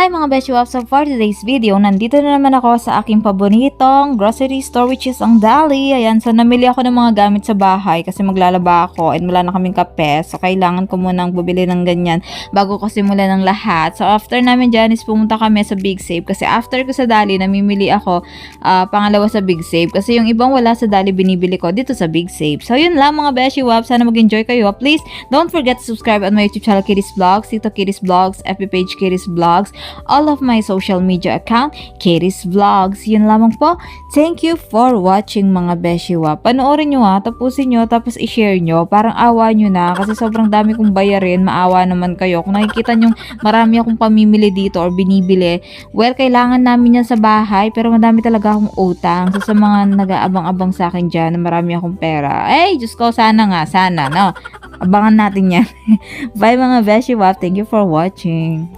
Hi mga Beshi Waps! So for today's video, nandito na naman ako sa aking paboritong grocery store which is ang Dali. Ayan, so namili ako ng mga gamit sa bahay kasi maglalaba ako and wala na kaming kape. So kailangan ko munang bumili ng ganyan bago ko simulan ng lahat. So after namin dyan is pumunta kami sa Big Save kasi after ko sa Dali, namimili ako pangalawa sa Big Save kasi yung ibang wala sa Dali binibili ko dito sa Big Save. So yun lang mga Beshi Waps, sana mag-enjoy kayo. Please don't forget to subscribe on my YouTube channel Kitty's Vlogs, TikTok Kitty's Vlogs, FB page Kitty's Vlogs, all of my social media account, Kitty's Vlogs. Yun lamang po. Thank you for watching mga Beshiwa. Panoorin nyo tapusin nyo, tapos i-share nyo. Parang awa nyo na kasi sobrang dami kong bayarin. Maawa naman kayo. Kung nakikita nyo marami akong pamimili dito or binibili, well, kailangan namin yan sa bahay pero madami talaga akong utang. So sa mga nag-aabang-abang sa akin dyan na marami akong pera, Diyos ko, sana, no? Abangan natin yan. Bye mga Beshiwa. Thank you for watching.